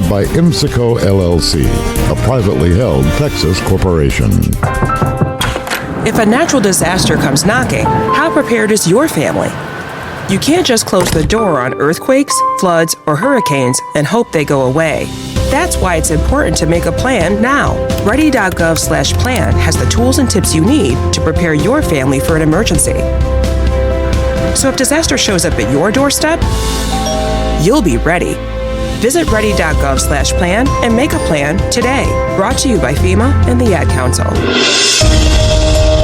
sponsored by IMSICO LLC, a privately held Texas corporation. If a natural disaster comes knocking, how prepared is your family? You can't just close the door on earthquakes, floods, or hurricanes and hope they go away. That's why it's important to make a plan now. Ready.gov/plan has the tools and tips you need to prepare your family for an emergency. So if disaster shows up at your doorstep, you'll be ready. Visit ready.gov/plan and make a plan today. Brought to you by FEMA and the Ad Council.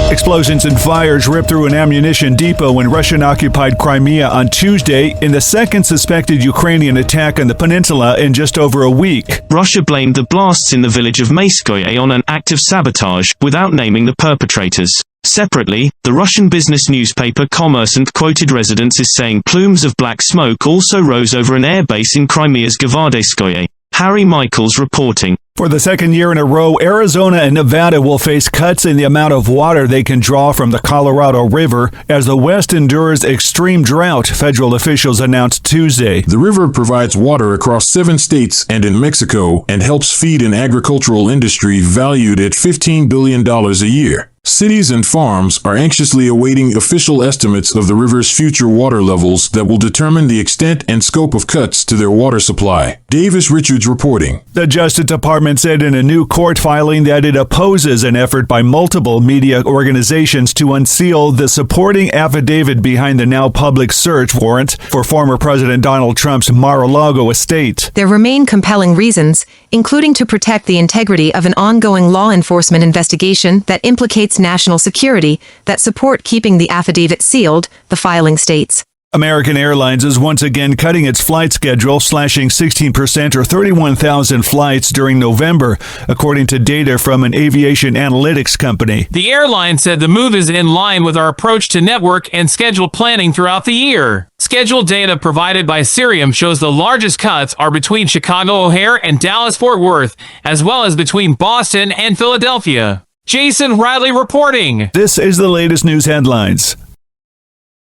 Explosions and fires ripped through an ammunition depot in Russian-occupied Crimea on Tuesday in the second suspected Ukrainian attack on the peninsula in just over a week. Russia blamed the blasts in the village of Mayskoye on an act of sabotage, without naming the perpetrators. Separately, the Russian business newspaper Kommersant quoted residents as saying plumes of black smoke also rose over an airbase in Crimea's Gvardeyskoye. Harry Michaels reporting. For the second year in a row, Arizona and Nevada will face cuts in the amount of water they can draw from the Colorado River as the West endures extreme drought, federal officials announced Tuesday. The river provides water across 7 states and in Mexico and helps feed an agricultural industry valued at $15 billion a year. Cities and farms are anxiously awaiting official estimates of the river's future water levels that will determine the extent and scope of cuts to their water supply. Davis Richards reporting. The Justice Department said in a new court filing that it opposes an effort by multiple media organizations to unseal the supporting affidavit behind the now public search warrant for former President Donald Trump's Mar-a-Lago estate. There remain compelling reasons, including to protect the integrity of an ongoing law enforcement investigation that implicates national security, that support keeping the affidavit sealed, the filing states. American Airlines is once again cutting its flight schedule, slashing 16% or 31,000 flights during November, according to data from an aviation analytics company. The airline said the move is in line with our approach to network and schedule planning throughout the year. Schedule data provided by Cirium shows the largest cuts are between Chicago O'Hare and Dallas-Fort Worth, as well as between Boston and Philadelphia. Jason Riley reporting. This is the latest news headlines.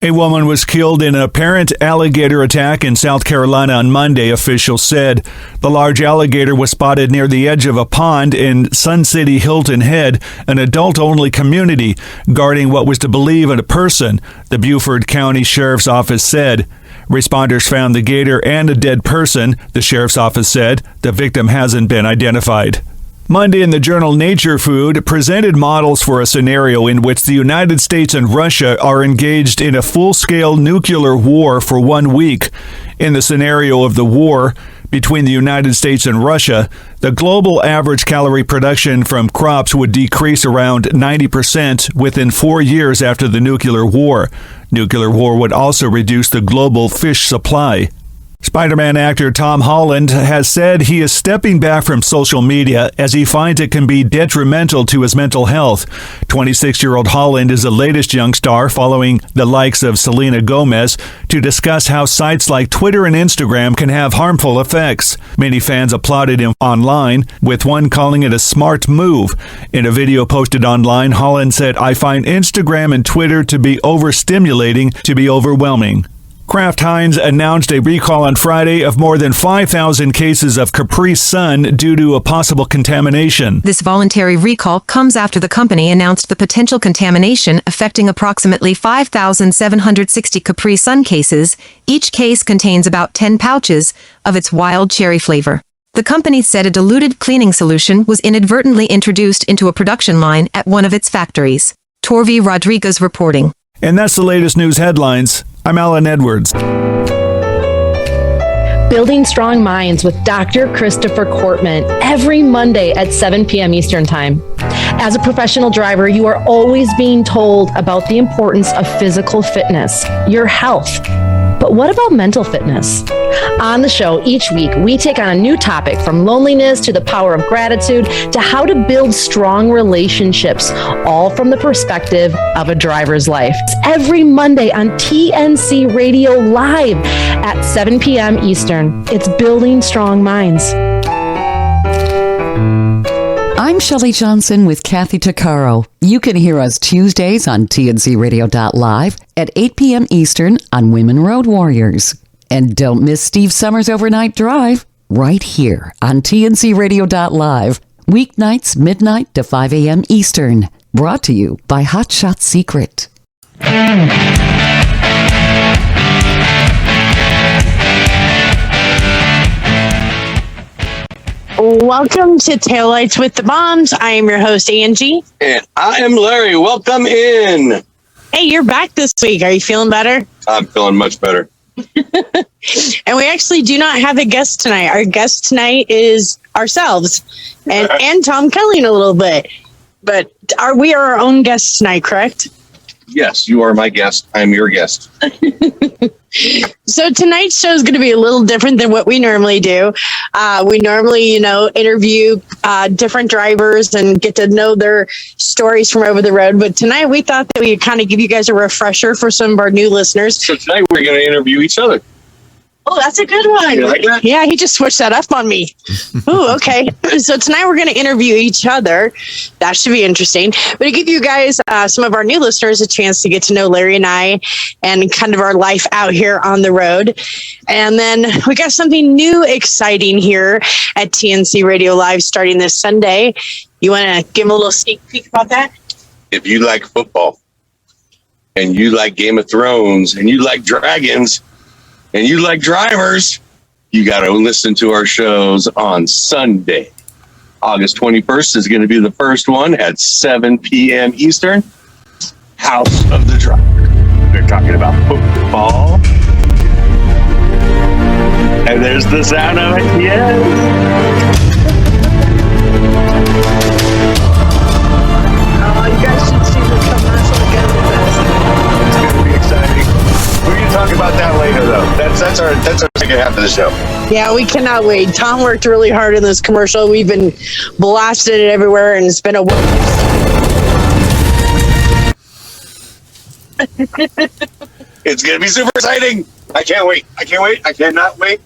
A woman was killed in an apparent alligator attack in South Carolina on Monday, officials said. The large alligator was spotted near the edge of a pond in Sun City Hilton Head, an adult-only community, guarding what was to believe a person, the Beaufort County Sheriff's Office said. Responders found the gator and a dead person, the sheriff's office said. The victim hasn't been identified. Monday in the journal Nature Food presented models for a scenario in which the United States and Russia are engaged in a full-scale nuclear war for 1 week. In the scenario of the war between the United States and Russia, the global average calorie production from crops would decrease around 90% within 4 years after the nuclear war. Nuclear war would also reduce the global fish supply. Spider-Man actor Tom Holland has said he is stepping back from social media as he finds it can be detrimental to his mental health. 26-year-old Holland is the latest young star following the likes of Selena Gomez to discuss how sites like Twitter and Instagram can have harmful effects. Many fans applauded him online, with one calling it a smart move. In a video posted online, Holland said, "I find Instagram and Twitter to be overstimulating, to be overwhelming." Kraft Heinz announced a recall on Friday of more than 5,000 cases of Capri Sun due to a possible contamination. This voluntary recall comes after the company announced the potential contamination affecting approximately 5,760 Capri Sun cases. Each case contains about 10 pouches of its wild cherry flavor. The company said a diluted cleaning solution was inadvertently introduced into a production line at one of its factories. Torvi Rodriguez reporting. And that's the latest news headlines. I'm Alan Edwards. Building Strong Minds with Dr. Christopher Cortman every Monday at 7 p.m. Eastern Time. As a professional driver, you are always being told about the importance of physical fitness, your health. But what about mental fitness? On the show each week, we take on a new topic, from loneliness to the power of gratitude to how to build strong relationships, all from the perspective of a driver's life. It's every Monday on TNC Radio Live at 7 p.m. Eastern. It's Building Strong Minds. I'm Shelley Johnson with Kathy Tuccaro. You can hear us Tuesdays on TNCRadio.live at 8 p.m. Eastern on Women Road Warriors. And don't miss Steve Summers' Overnight Drive right here on TNCRadio.live. Weeknights, midnight to 5 a.m. Eastern. Brought to you by Hot Shot Secret. Welcome to Taillights with the Baums. I am your host, Angie. And I am Larry. Welcome in. Hey, you're back this week. Are you feeling better? I'm feeling much better. And we actually do not have a guest tonight. Our guest tonight is ourselves and Tom Kelly in a little bit. But we are our own guests tonight, correct? Yes, you are my guest. I'm your guest. So tonight's show is going to be a little different than what we normally do. We normally, interview different drivers and get to know their stories from over the road. But tonight we thought that we'd kind of give you guys a refresher for some of our new listeners. So tonight we're going to interview each other. Oh, that's a good one. You like that? Yeah, he just switched that up on me. Ooh, okay. So tonight we're going to interview each other. That should be interesting. But to give you guys, some of our new listeners, a chance to get to know Larry and I and kind of our life out here on the road. And then we got something new, exciting here at TNC Radio Live starting this Sunday. You want to give them a little sneak peek about that? If you like football and you like Game of Thrones and you like dragons, and you like drivers, you got to listen to our shows on Sunday. August 21st is going to be the first one at 7 p.m. Eastern. House of the Driver. They're talking about football. And there's the sound of it. Yes. You guys should see the commercial again with us. It's going to be exciting. We're going to talk about that later, though. That's our second half of the show. Yeah, we cannot wait. Tom worked really hard in this commercial. We've been blasting it everywhere, and it's been a It's going to be super exciting. I can't wait. I cannot wait.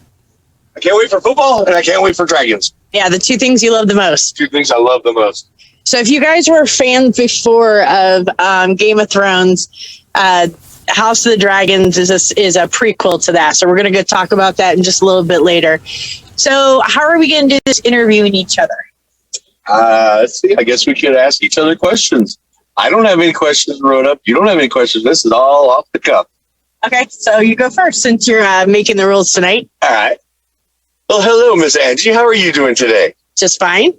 I can't wait for football, and I can't wait for dragons. Yeah, the two things you love the most. Two things I love the most. So if you guys were fans before of Game of Thrones, House of the Dragons is a prequel to that. So we're going to go talk about that in just a little bit later. So how are we going to do this interviewing each other? Let's see. I guess we could ask each other questions. I don't have any questions wrote up. You don't have any questions. This is all off the cuff. Okay, so you go first since you're making the rules tonight. All right. Well, hello, Miss Angie. How are you doing today? Just fine.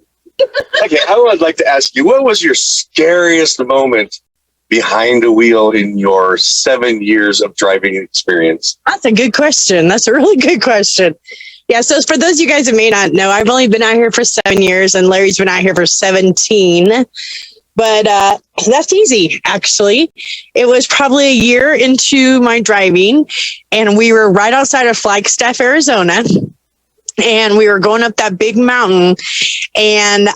Okay, I would like to ask you, what was your scariest moment behind a wheel in your 7 years of driving experience? That's a good question. That's a really good question. Yeah, so for those of you guys that may not know, I've only been out here for 7 years and Larry's been out here for 17. But that's easy, actually. It was probably a year into my driving, and we were right outside of Flagstaff, Arizona. And we were going up that big mountain, and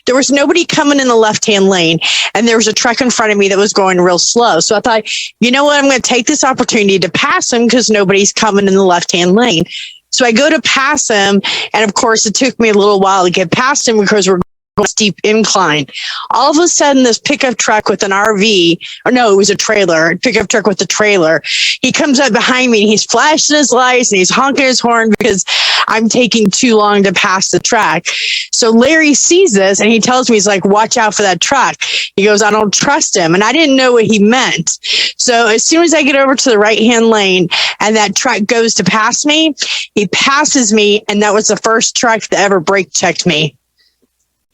there was nobody coming in the left-hand lane, and there was a truck in front of me that was going real slow. So I thought, you know what, I'm going to take this opportunity to pass him because nobody's coming in the left-hand lane. So I go to pass him, and of course, it took me a little while to get past him because we're going a steep incline. All of a sudden, this pickup truck with an RV, or no, it was a trailer, pickup truck with a trailer. He comes up behind me and he's flashing his lights and he's honking his horn because I'm taking too long to pass the truck. So Larry sees this and he tells me, he's like, watch out for that truck. He goes, I don't trust him. And I didn't know what he meant. So as soon as I get over to the right-hand lane and that truck goes to pass me, he passes me. And that was the first truck that ever brake checked me.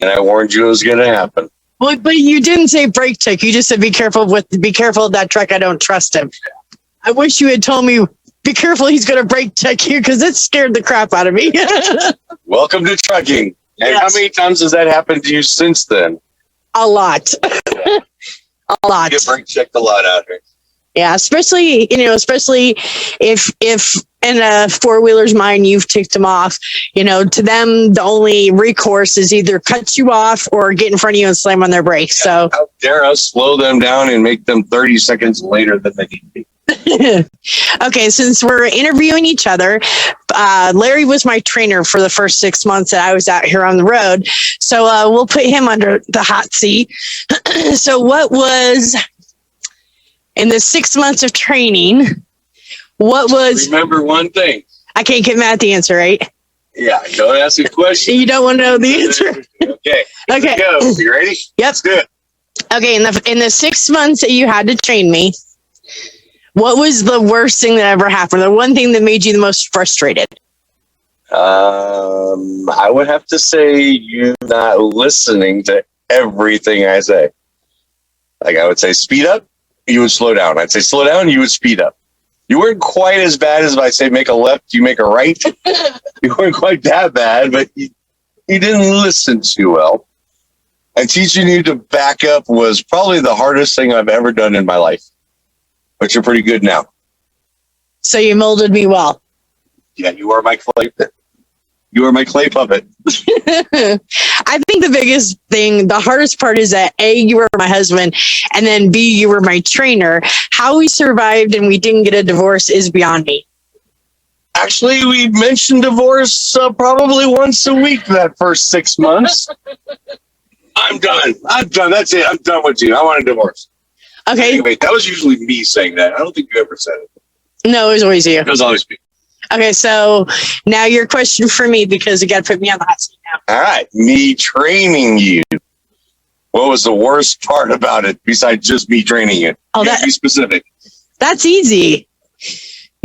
And I warned you it was going to happen. Well, but you didn't say brake check. You just said be careful of that truck. I don't trust him. I wish you had told me, be careful, he's going to brake check you, because it scared the crap out of me. Welcome to trucking. And yes. How many times has that happened to you since then? A lot. A lot. You get brake checked a lot out here. Yeah, especially if in a four-wheeler's mind, you've ticked them off. To them, the only recourse is either cut you off or get in front of you and slam on their brakes. So how dare us slow them down and make them 30 seconds later than they need to be. Okay, since we're interviewing each other, Larry was my trainer for the first 6 months that I was out here on the road. So we'll put him under the hot seat. So what was, in the 6 months of training, what was... Remember one thing. I can't get mad at the answer, right? Yeah, don't ask a question. You don't want to know the answer. Okay. Okay. Go. You ready? Yep. Let's do it. Okay, in the 6 months that you had to train me, what was the worst thing that ever happened? The one thing that made you the most frustrated? I would have to say you not listening to everything I say. Like I would say speed up, you would slow down. I'd say slow down, you would speed up. You weren't quite as bad as if I say make a left, you make a right. You weren't quite that bad, but you didn't listen too well. And teaching you to back up was probably the hardest thing I've ever done in my life. But you're pretty good now. So you molded me well. Yeah, you are my clay. You are my clay puppet. I think the biggest thing, the hardest part is that A, you were my husband, and then B, you were my trainer. How we survived and we didn't get a divorce is beyond me. Actually, we mentioned divorce probably once a week that first 6 months. I'm done. That's it. I'm done with you. I want a divorce. Okay. Wait, that was usually me saying that. I don't think you ever said it. No, it was always you. It was always me. Okay, so now your question for me, because you got to put me on the hot seat now. All right. Me training you. What was the worst part about it besides just me training you? Oh, Be specific. That's easy.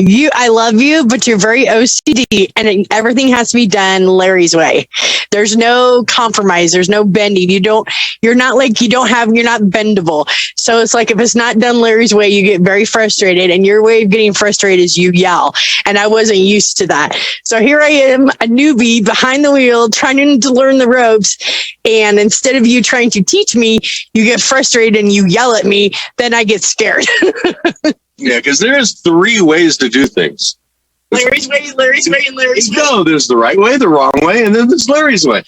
I love you, but you're very OCD and everything has to be done Larry's way. There's no compromise. There's no bending. You're not bendable. So it's like, if it's not done Larry's way, you get very frustrated, and your way of getting frustrated is you yell. And I wasn't used to that. So here I am, a newbie behind the wheel, trying to learn the ropes. And instead of you trying to teach me, you get frustrated and you yell at me. Then I get scared. Yeah, because there's 3 ways to do things. Larry's way, and Larry's way. No, there's the right way, the wrong way, and then there's Larry's way.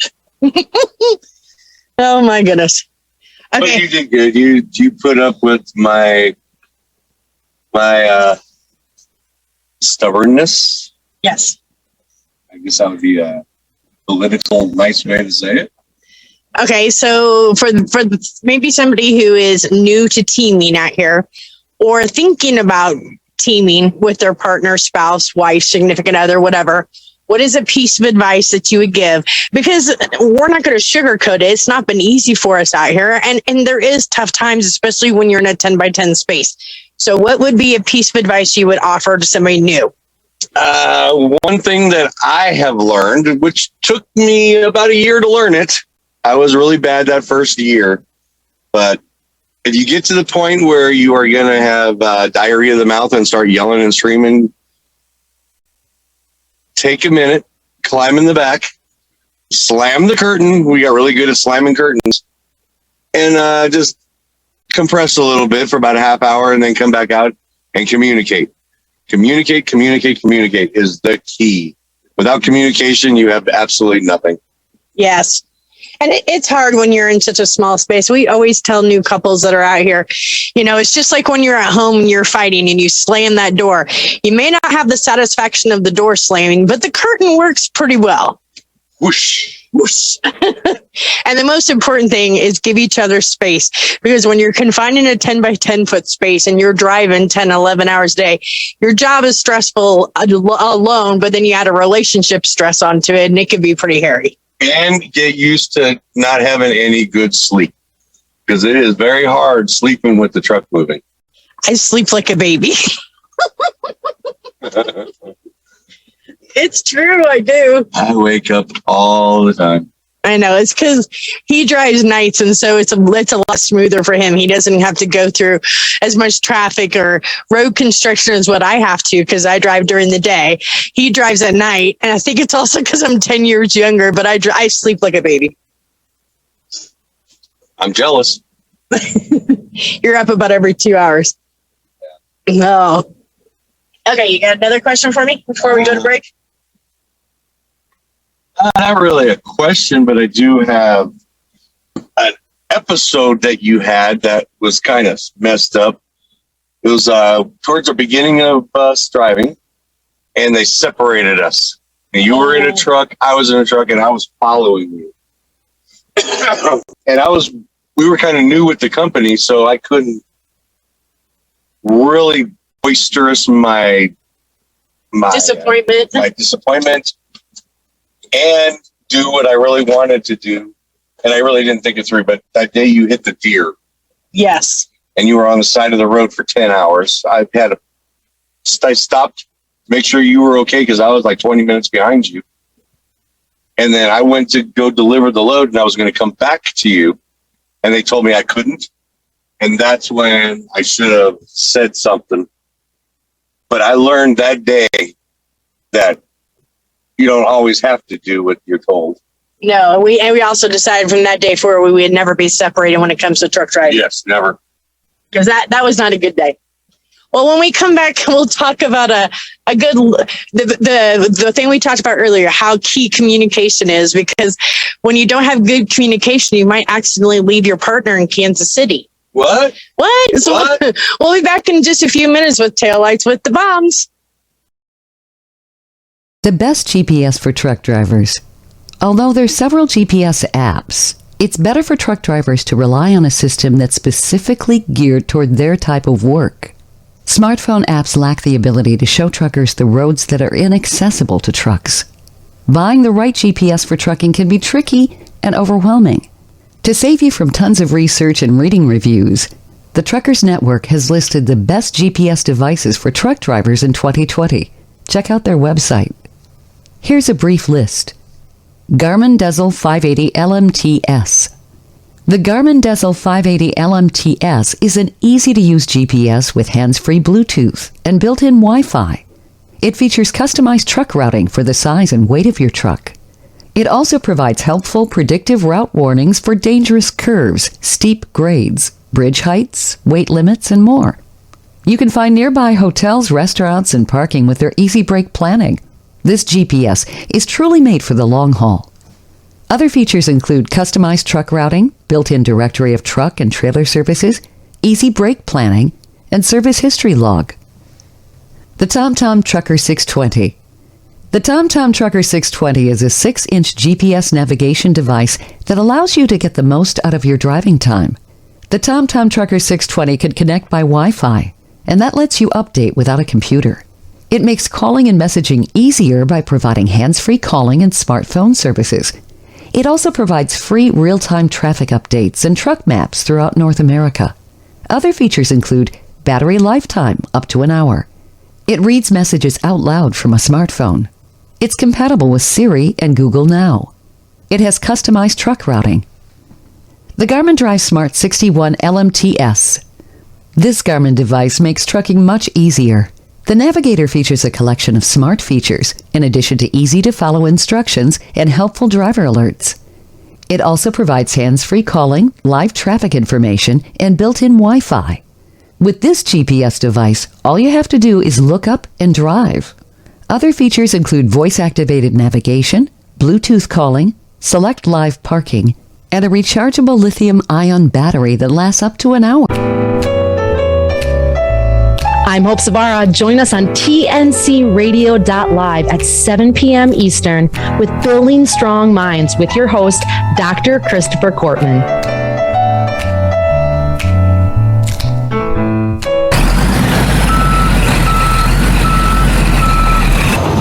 Oh my goodness. Okay. But you did good. You put up with my stubbornness. Yes. I guess that would be a political nice way to say it. Okay, so for maybe somebody who is new to teaming out here, or thinking about teaming with their partner, spouse, wife, significant other, whatever, what is a piece of advice that you would give? Because we're not going to sugarcoat it. It's not been easy for us out here. And there is tough times, especially when you're in a 10 by 10 space. So what would be a piece of advice you would offer to somebody new? One thing that I have learned, which took me about a year to learn it, I was really bad that first year, but if you get to the point where you are going to have diarrhea of the mouth and start yelling and screaming, take a minute, climb in the back, slam the curtain. We got really good at slamming curtains, and just compress a little bit for about a half hour and then come back out and communicate. Communicate is the key. Without communication, you have absolutely nothing. Yes. And it's hard when you're in such a small space. We always tell new couples that are out here, it's just like when you're at home and you're fighting and you slam that door. You may not have the satisfaction of the door slamming, but the curtain works pretty well. Whoosh. Whoosh. And the most important thing is give each other space, because when you're confined in a 10 by 10 foot space and you're driving 10, 11 hours a day, your job is stressful alone, but then you add a relationship stress onto it and it can be pretty hairy. And get used to not having any good sleep, because it is very hard sleeping with the truck moving. I sleep like a baby. It's true, I do. I wake up all the time. I know. It's because he drives nights, and so it's a lot smoother for him. He doesn't have to go through as much traffic or road construction as what I have to, because I drive during the day. He drives at night, and I think it's also because I'm 10 years younger, but I sleep like a baby. I'm jealous. You're up about every 2 hours. No. Okay, you got another question for me before we go to break? Not really a question, but I do have an episode that you had that was kind of messed up. It was towards the beginning of us driving, and they separated us. And you were in a truck, I was in a truck, and I was following you. And we were kind of new with the company, so I couldn't really boisterous my my Disappointment. my disappointment, and do what I really wanted to do. And I really didn't think it through. But that day you hit the deer, Yes. and you were on the side of the road for 10 hours. I stopped to make sure you were okay because I was like 20 minutes behind you. And then I went to go deliver the load, and I was going to come back to you, and they told me I couldn't. And that's when I should have said something. But I learned that day that you don't always have to do what you're told. No, we also decided from that day forward we would never be separated when it comes to truck driving. Yes, never. Because that was not a good day. Well, when we come back, we'll talk about the thing we talked about earlier, how key communication is, because when you don't have good communication, you might accidentally leave your partner in Kansas City. What? So What? We'll be back in just a few minutes with Taillights with the Baums. The best GPS for truck drivers. Although there's several GPS apps, it's better for truck drivers to rely on a system that's specifically geared toward their type of work. Smartphone apps lack the ability to show truckers the roads that are inaccessible to trucks. Buying the right GPS for trucking can be tricky and overwhelming. To save you from tons of research and reading reviews, the Truckers Network has listed the best GPS devices for truck drivers in 2020. Check out their website. Here's a brief list. Garmin Diesel 580 LMTS. The Garmin Diesel 580 LMTS is an easy-to-use GPS with hands-free Bluetooth and built-in Wi-Fi. It features customized truck routing for the size and weight of your truck. It also provides helpful predictive route warnings for dangerous curves, steep grades, bridge heights, weight limits, and more. You can find nearby hotels, restaurants, and parking with their easy brake planning. This GPS is truly made for the long haul. Other features include customized truck routing, built-in directory of truck and trailer services, easy brake planning, and service history log. The TomTom Trucker 620. The TomTom Trucker 620 is a 6-inch GPS navigation device that allows you to get the most out of your driving time. The TomTom Trucker 620 can connect by Wi-Fi, and that lets you update without a computer. It makes calling and messaging easier by providing hands-free calling and smartphone services. It also provides free real-time traffic updates and truck maps throughout North America. Other features include battery lifetime up to an hour. It reads messages out loud from a smartphone. It's compatible with Siri and Google Now. It has customized truck routing. The Garmin Drive Smart 61 LMTS. This Garmin device makes trucking much easier. The Navigator features a collection of smart features, in addition to easy-to-follow instructions and helpful driver alerts. It also provides hands-free calling, live traffic information, and built-in Wi-Fi. With this GPS device, all you have to do is look up and drive. Other features include voice-activated navigation, Bluetooth calling, select live parking, and a rechargeable lithium-ion battery that lasts up to an hour. I'm Hope Savara. Join us on tncradio.live at 7 p.m. Eastern with Building Strong Minds with your host, Dr. Christopher Cortman.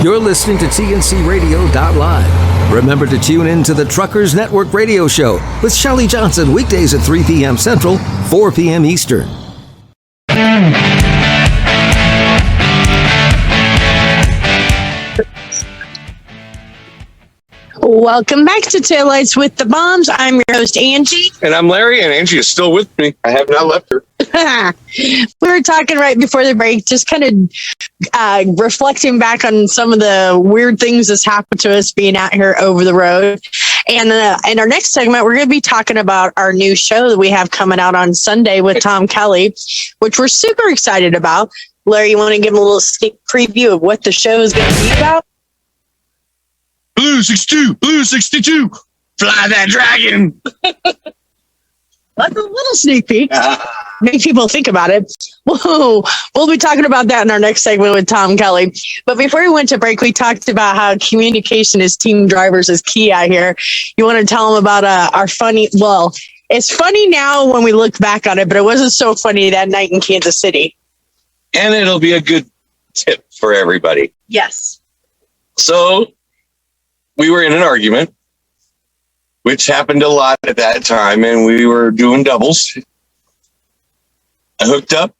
You're listening to tncradio.live. Remember to tune in to the Truckers Network radio show with Shelley Johnson weekdays at 3 p.m. Central, 4 p.m. Eastern. Welcome back to Taillights with the Baums. I'm your host, Angie. And I'm Larry, and Angie is still with me. I have not left her. We were talking right before the break, just kind of reflecting back on some of the weird things that's happened to us being out here over the road. And in our next segment, we're going to be talking about our new show that we have coming out on Sunday with Tom Kelly, which we're super excited about. Larry, you want to give them a little sneak preview of what the show is going to be about? Blue 62, Blue 62, fly that dragon. That's a little sneak peek. Make people think about it. Whoa. We'll be talking about that in our next segment with Tom Kelly. But before we went to break, we talked about how communication as team drivers is key out here. You want to tell them about our funny, well, it's funny now when we look back on it, but it wasn't so funny that night in Kansas City. And it'll be a good tip for everybody. Yes. So we were in an argument, which happened a lot at that time, and we were doing doubles. I hooked up,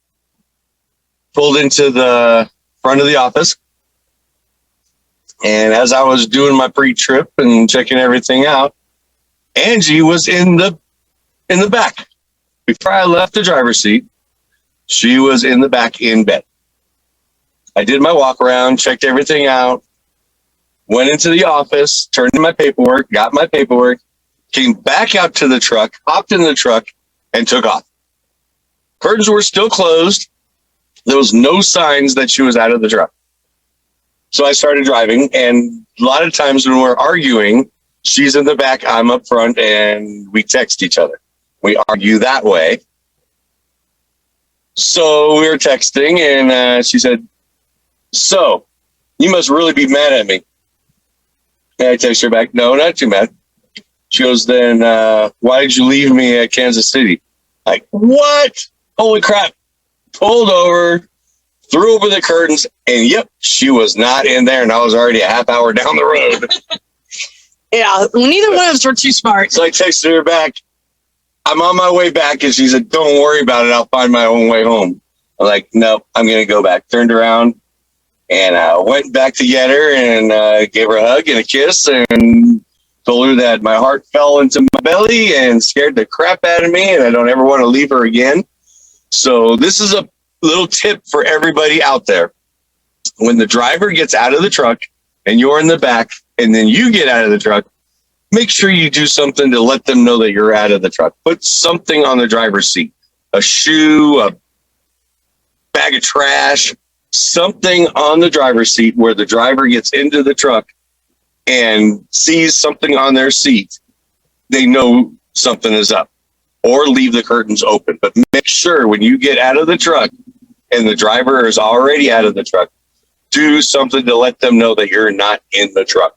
pulled into the front of the office, and as I was doing my pre-trip and checking everything out, Angie was in the back. Before I left the driver's seat, she was in the back in bed. I did my walk around, checked everything out, went into the office, turned in my paperwork, got my paperwork, came back out to the truck, hopped in the truck, and took off. Curtains were still closed. There was no signs that she was out of the truck. So I started driving, and a lot of times when we're arguing, she's in the back, I'm up front, and we text each other. We argue that way. So we were texting, and she said, "So, you must really be mad at me." And I text her back, "No, not too mad." She goes, "Then why did you leave me at Kansas City?" Like, what? Holy crap. Pulled over, threw over the curtains, and yep, she was not in there, and I was already a half hour down the road. Yeah, neither one of us were too smart. So I texted her back, "I'm on my way back," and she said, "Don't worry about it. I'll find my own way home." I'm like, "No, I'm going to go back." Turned around and went back to get her and gave her a hug and a kiss and told her that my heart fell into my belly and scared the crap out of me and I don't ever want to leave her again. So this is a little tip for everybody out there. When the driver gets out of the truck and you're in the back and then you get out of the truck, make sure you do something to let them know that you're out of the truck. Put something on the driver's seat, a shoe, a bag of trash, something on the driver's seat where the driver gets into the truck and sees something on their seat. They know something is up. Or leave the curtains open. But make sure when you get out of the truck and the driver is already out of the truck, do something to let them know that you're not in the truck.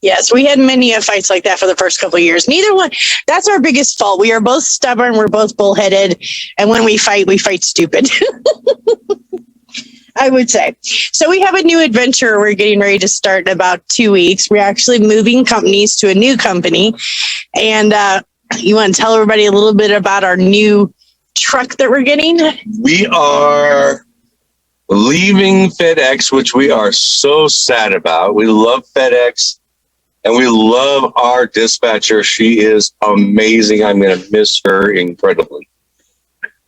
Yes, we had many fights like that for the first couple of years. Neither one. That's our biggest fault. We are both stubborn. We're both bullheaded. And when we fight stupid. I would say. So we have a new adventure we're getting ready to start in about 2 weeks. We're actually moving companies to a new company. And you want to tell everybody a little bit about our new truck that we're getting? We are leaving FedEx, which we are so sad about. We love FedEx and we love our dispatcher. She is amazing. I'm going to miss her incredibly.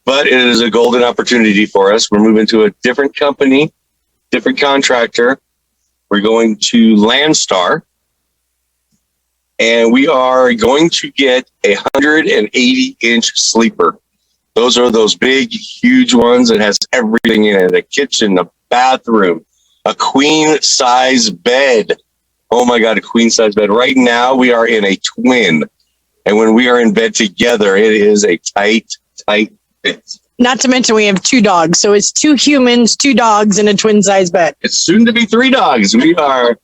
But it is a golden opportunity for us. We're moving to a different company, different contractor. We're going to Landstar. And we are going to get a 180-inch sleeper. Those are those big, huge ones that has everything in it. A kitchen, a bathroom, a queen-size bed. Oh, my God, a queen-size bed. Right now, we are in a twin. And when we are in bed together, it is a tight fit. Not to mention we have 2 dogs. So it's 2 humans, 2 dogs, and a twin-size bed. It's soon to be 3 dogs. We are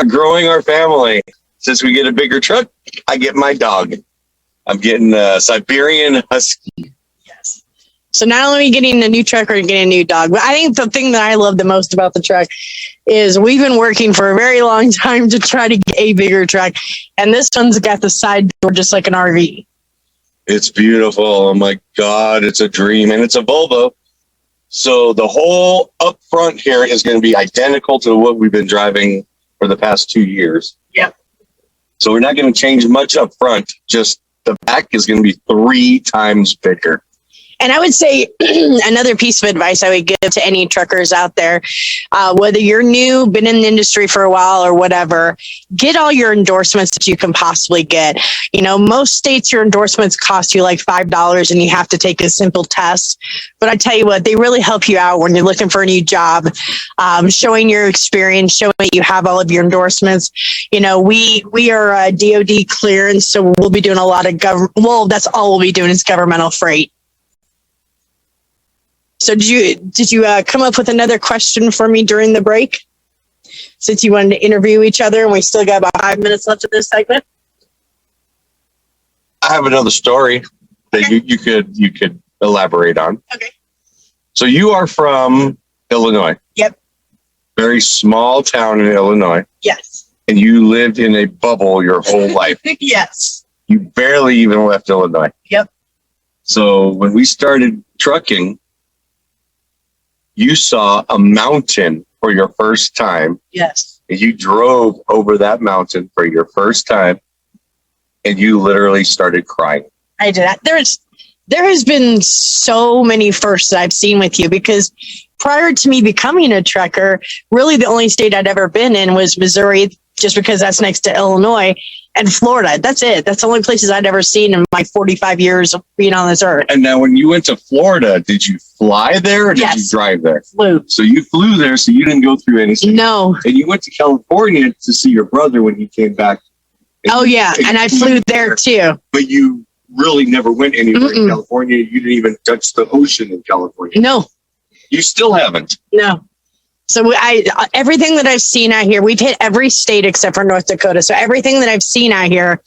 growing our family. Since we get a bigger truck, I get my dog. I'm getting a Siberian Husky. Yes. So not only getting a new truck, we're getting a new dog. But I think the thing that I love the most about the truck is we've been working for a very long time to try to get a bigger truck. And this one's got the side door just like an RV. It's beautiful. Oh, my God. It's a dream. And it's a Volvo. So the whole up front here is going to be identical to what we've been driving for the past 2 years. Yep. So we're not going to change much up front. Just the back is going to be 3 times bigger. And I would say another piece of advice I would give to any truckers out there, whether you're new, been in the industry for a while or whatever, get all your endorsements that you can possibly get. You know, most states, your endorsements cost you like $5 and you have to take a simple test. But I tell you what, they really help you out when you're looking for a new job, showing your experience, showing that you have all of your endorsements. You know, we are DOD clearance, so we'll be doing a lot of that's all we'll be doing is governmental freight. So did you come up with another question for me during the break? Since you wanted to interview each other and we still got about 5 minutes left of this segment? I have another story that you could elaborate on. Okay. So you are from Illinois. Yep. very small town in Illinois, Yes. and you lived in a bubble your whole life. Yes. You barely even left Illinois. Yep. So when we started trucking, you saw a mountain for your first time. Yes. And you drove over that mountain for your first time, and you literally started crying. I did that. There has been so many firsts that I've seen with you, because prior to me becoming a trucker, really the only state I'd ever been in was Missouri, just because that's next to Illinois, and Florida. That's it. That's the only places I'd ever seen in my 45 years of being on this earth. And now when you went to Florida, did you fly there or did Yes. you drive there? Flew. So you flew there, so you didn't go through anything. No. And you went to California to see your brother when he came back. Oh, yeah. And I flew there too. But you really never went anywhere in California. You didn't even touch the ocean in California. No. You still haven't. No. So everything that I've seen out here, we've hit every state except for North Dakota. So everything that I've seen out here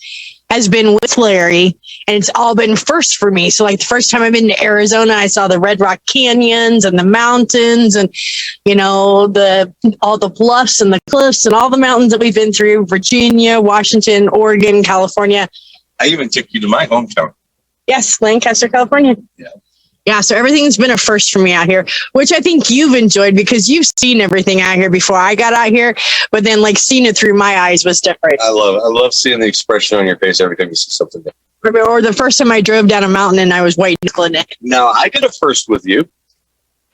has been with Larry, and it's all been first for me. So like the first time I've been to Arizona, I saw the Red Rock Canyons and the mountains, and all the bluffs and the cliffs and all the mountains that we've been through: Virginia, Washington, Oregon, California. I even took you to my hometown. Yes, Lancaster, California. Yeah. Yeah, so everything's been a first for me out here, which I think you've enjoyed because you've seen everything out here before I got out here, but then like seeing it through my eyes was different. I love seeing the expression on your face every time you see something different. Or the first time I drove down a mountain and I was white knuckling it. Now, I did a first with you.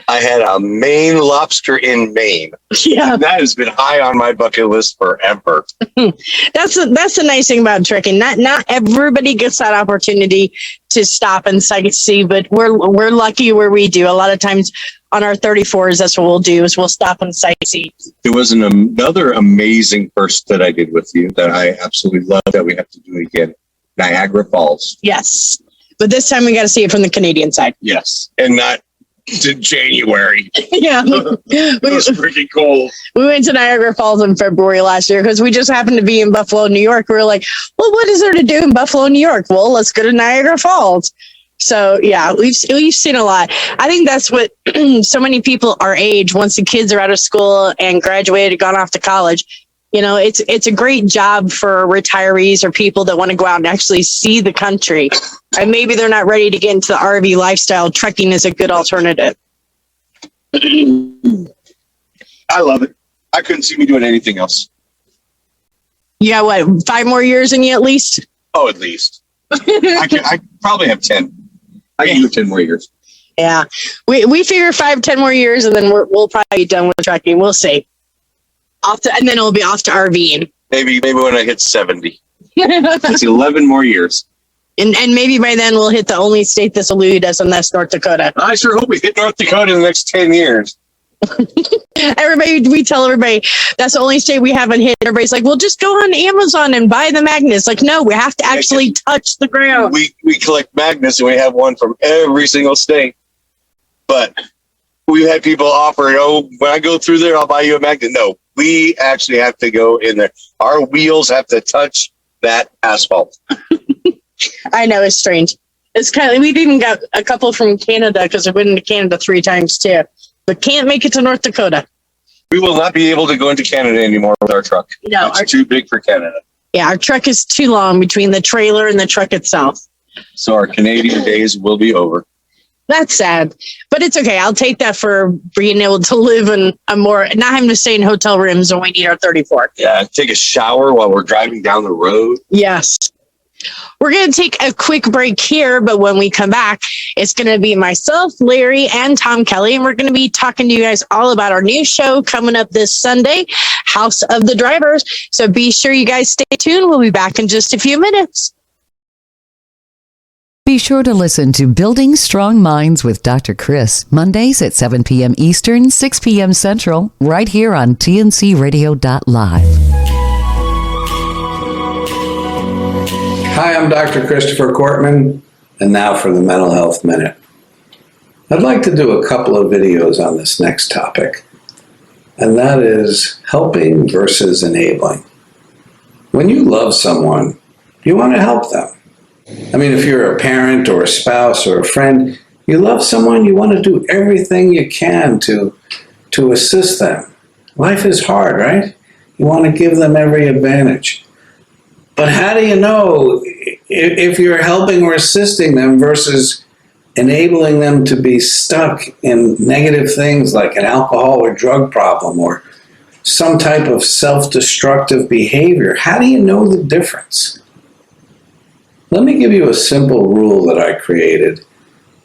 I had a Maine lobster in Maine. Yeah. And that has been high on my bucket list forever. That's the nice thing about trucking. Not everybody gets that opportunity to stop and sightsee, but we're lucky where we do. A lot of times on our 34s, that's what we'll do, is we'll stop and sightsee. There was another amazing first that I did with you that I absolutely love that we have to do again. Niagara Falls. Yes. But this time we got to see it from the Canadian side. Yes. And not in January. Yeah. It was freaking cold. We went to Niagara Falls in February last year because we just happened to be in Buffalo, New York. We were like, well, what is there to do in Buffalo, New York? Well, let's go to Niagara Falls. So, yeah, we've seen a lot. I think that's what so many people our age, once the kids are out of school and graduated, gone off to college, it's a great job for retirees or people that want to go out and actually see the country. And maybe they're not ready to get into the RV lifestyle. Trekking is a good alternative. I love it. I couldn't see me doing anything else. You got what, 5 more years in you at least? Oh, at least. I probably have 10. I can do 10 more years. Yeah. We figure 5-10 more years and then we'll probably be done with trekking. We'll see. And then it'll be off to RVing. Maybe when I hit 70. That's 11 more years. And maybe by then we'll hit the only state that's eluded us, and that's North Dakota. I sure hope we hit North Dakota in the next 10 years. We tell everybody that's the only state we haven't hit. Everybody's like, well, just go on Amazon and buy the magnets. Like, no, we have to actually touch the ground. We collect magnets and we have one from every single state. But we've had people offer, when I go through there, I'll buy you a magnet. No, we actually have to go in there. Our wheels have to touch that asphalt. I know, it's strange. It's kind of, we've even got a couple from Canada because I've been to Canada 3 times too, but can't make it to North Dakota. We will not be able to go into Canada anymore with our truck. No, it's too big for Canada. Yeah, our truck is too long between the trailer and the truck itself. So our Canadian days will be over. That's sad, but it's okay. I'll take that for being able to live in not having to stay in hotel rooms when we need our 34. Yeah, take a shower while we're driving down the road. Yes. We're going to take a quick break here, but when we come back, it's going to be myself, Larry, and Tom Kelly, and we're going to be talking to you guys all about our new show coming up this Sunday, House of the Drivers. So be sure you guys stay tuned. We'll be back in just a few minutes. Be sure to listen to Building Strong Minds with Dr. Chris, Mondays at 7 p.m. Eastern, 6 p.m. Central, right here on tncradio.live. Hi, I'm Dr. Christopher Cortman, and now for the Mental Health Minute. I'd like to do a couple of videos on this next topic, and that is helping versus enabling. When you love someone, you want to help them. I mean, if you're a parent or a spouse or a friend, you love someone, you want to do everything you can to assist them. Life is hard, right? You want to give them every advantage. But how do you know if you're helping or assisting them versus enabling them to be stuck in negative things like an alcohol or drug problem or some type of self-destructive behavior? How do you know the difference? Let me give you a simple rule that I created,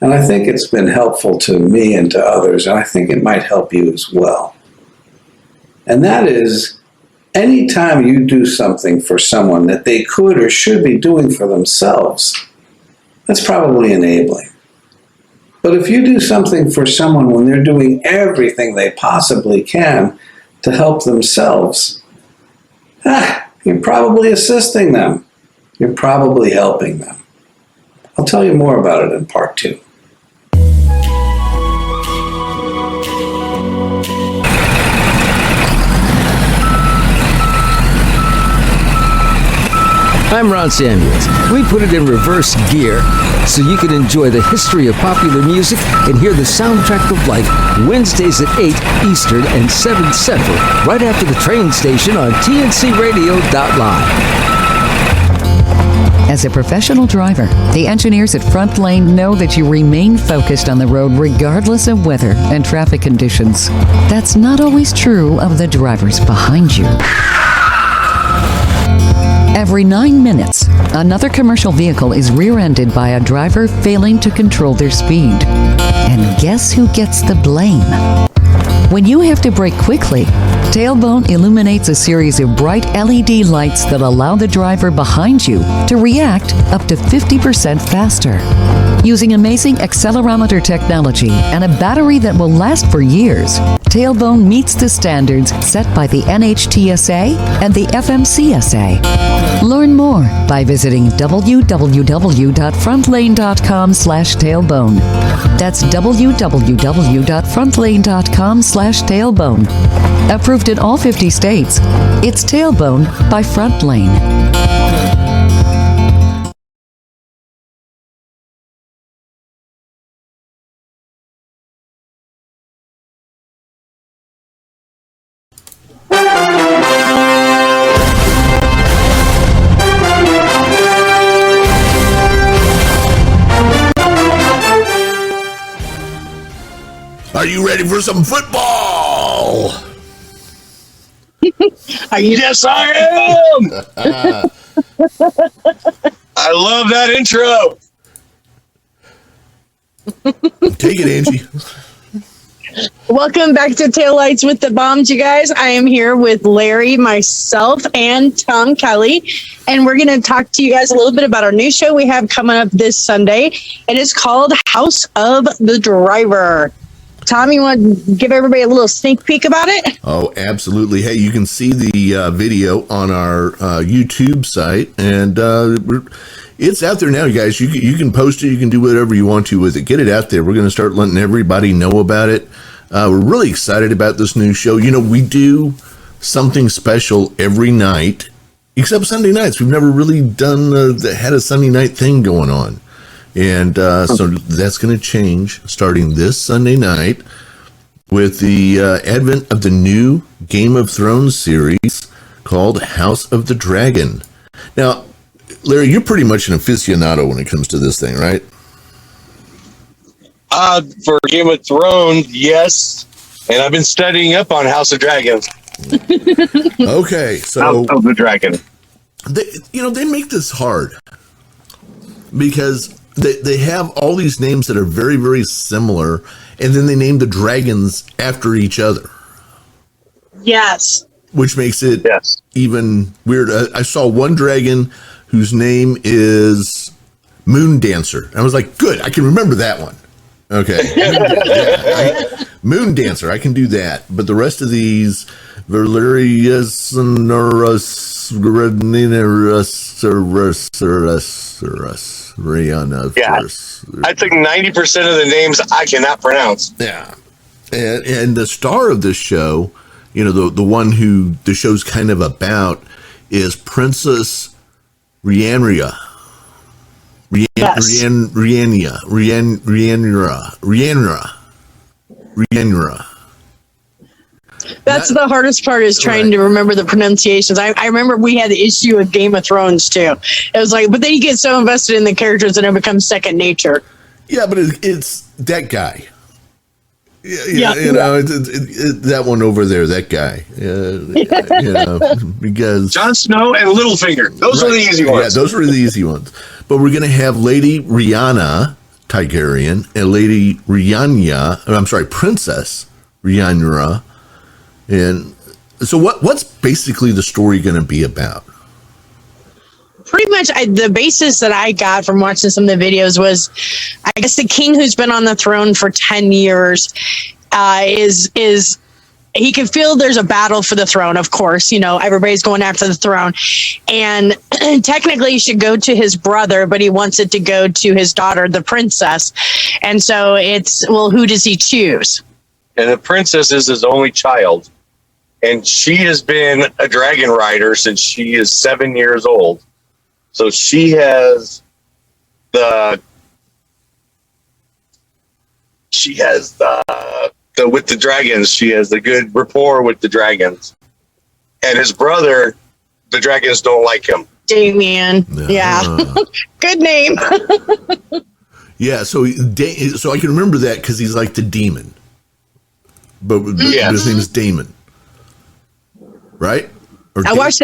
and I think it's been helpful to me and to others, and I think it might help you as well. And that is, anytime you do something for someone that they could or should be doing for themselves, that's probably enabling. But if you do something for someone when they're doing everything they possibly can to help themselves, you're probably assisting them. You're probably helping them. I'll tell you more about it in part 2. I'm Ron Samuels. We put it in reverse gear so you can enjoy the history of popular music and hear the soundtrack of life Wednesdays at 8 Eastern and 7 Central, right after the train station on tncradio.live. As a professional driver, the engineers at Front Lane know that you remain focused on the road regardless of weather and traffic conditions. That's not always true of the drivers behind you. Every 9 minutes, another commercial vehicle is rear-ended by a driver failing to control their speed. And guess who gets the blame? When you have to brake quickly, Tailbone illuminates a series of bright LED lights that allow the driver behind you to react up to 50% faster. Using amazing accelerometer technology and a battery that will last for years, Tailbone meets the standards set by the NHTSA and the FMCSA. Learn more by visiting www.frontlane.com/tailbone. That's www.frontlane.com/tailbone. Approved in all 50 states, it's Tailbone by Front Lane. Are you ready for some football? Yes, I am. I love that intro. Take it, Angie. Welcome back to Taillights with the Baums, you guys. I am here with Larry, myself, and Tom Kelly, and we're going to talk to you guys a little bit about our new show we have coming up this Sunday. It is called House of the Driver. Tom, you want to give everybody a little sneak peek about it? Oh, absolutely. Hey, you can see the video on our YouTube site, and it's out there now, you guys. You can post it. You can do whatever you want to with it. Get it out there. We're going to start letting everybody know about it. We're really excited about this new show. You know, we do something special every night, except Sunday nights. We've never really had a Sunday night thing going on. And so that's going to change starting this Sunday night with the advent of the new Game of Thrones series called House of the Dragon. Now, Larry, you're pretty much an aficionado when it comes to this thing, right? For Game of Thrones, yes. And I've been studying up on House of Dragons. Okay, so House of the Dragon. They make this hard because they have all these names that are very, very similar, and then they name the dragons after each other. Yes. Which makes it even weird. I saw one dragon whose name is Moon Dancer. I was like, good, I can remember that one. Okay. Moon Dancer, I can do that. But the rest of these, Valerius, Rihanna. Yeah, I think 90% of the names I cannot pronounce. Yeah, and the star of this show, you know, the one who the show's kind of about, is Princess Rhaenyra. Rhaenyra. That's the hardest part is trying to remember the pronunciations. I remember we had the issue with Game of Thrones too. It was like, but then you get so invested in the characters and it becomes second nature. Yeah, but it's that guy. Yeah, you know, that one over there, that guy. You know, because Jon Snow and Littlefinger. Those are the easy ones. Yeah, those were the easy ones. But we're going to have Lady Rhaenyra Targaryen and Lady Princess Rhaenyra. And so what's basically the story going to be about? Pretty much the basis that I got from watching some of the videos was, I guess the king who's been on the throne for 10 years is he can feel there's a battle for the throne. Of course, you know, everybody's going after the throne, and technically he should go to his brother, but he wants it to go to his daughter, the princess. And so it's, well, who does he choose? And the princess is his only child. And she has been a dragon rider since she is 7 years old. So she has the with the dragons, she has the good rapport with the dragons. And his brother, the dragons don't like him. Damien. Yeah. Good name. Yeah, so I can remember that because he's like the demon. But his name is Damon. Right? I watched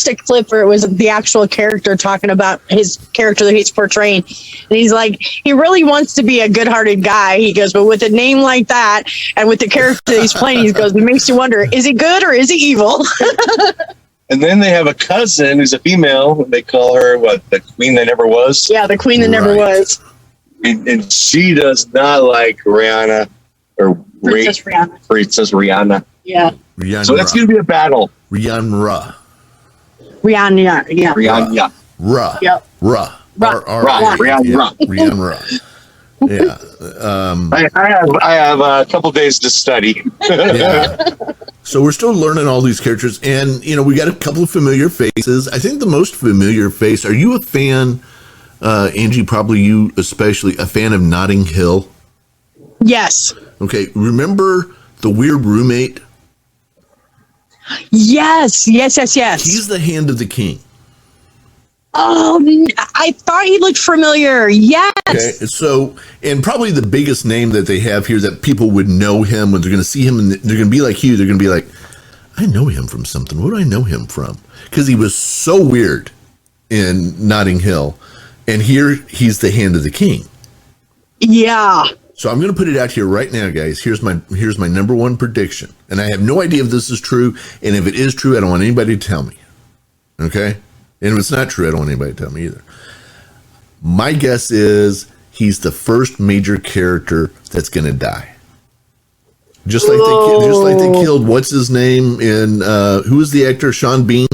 a clip where it was the actual character talking about his character that he's portraying. And he's like, he really wants to be a good-hearted guy. He goes, but with a name like that and with the character that he's playing, he goes, it makes you wonder, is he good or is he evil? And then they have a cousin who's a female. They call her, the queen that never was? Yeah, the queen that never was. And she does not like Rihanna or Princess Rihanna. Princess Rihanna. Yeah. Rhaenyra. So that's going to be a battle. Rhaenyra. Rihanna. Yeah. Rihanna. Yep. Rhaenyra. Yeah. I have a couple days to study. Yeah. So we're still learning all these characters, and you know we got a couple of familiar faces. I think the most familiar face. Are you a fan, Angie? Probably you, especially a fan of Notting Hill. Yes. Okay. Remember the weird roommate? Yes. He's the hand of the king. Oh, I thought he looked familiar. Yes. Okay, so, and probably the biggest name that they have here that people would know him when they're going to see him, and they're going to be like you, they're going to be like, I know him from something. What do I know him from? Because he was so weird in Notting Hill, and here he's the hand of the king. Yeah. So I'm going to put it out here right now, guys. Here's my number one prediction, and I have no idea if this is true, and if it is true, I don't want anybody to tell me. Okay? And if it's not true, I don't want anybody to tell me either. My guess is he's the first major character that's going to die. Just like they killed what's his name in who was the actor? Sean Bean.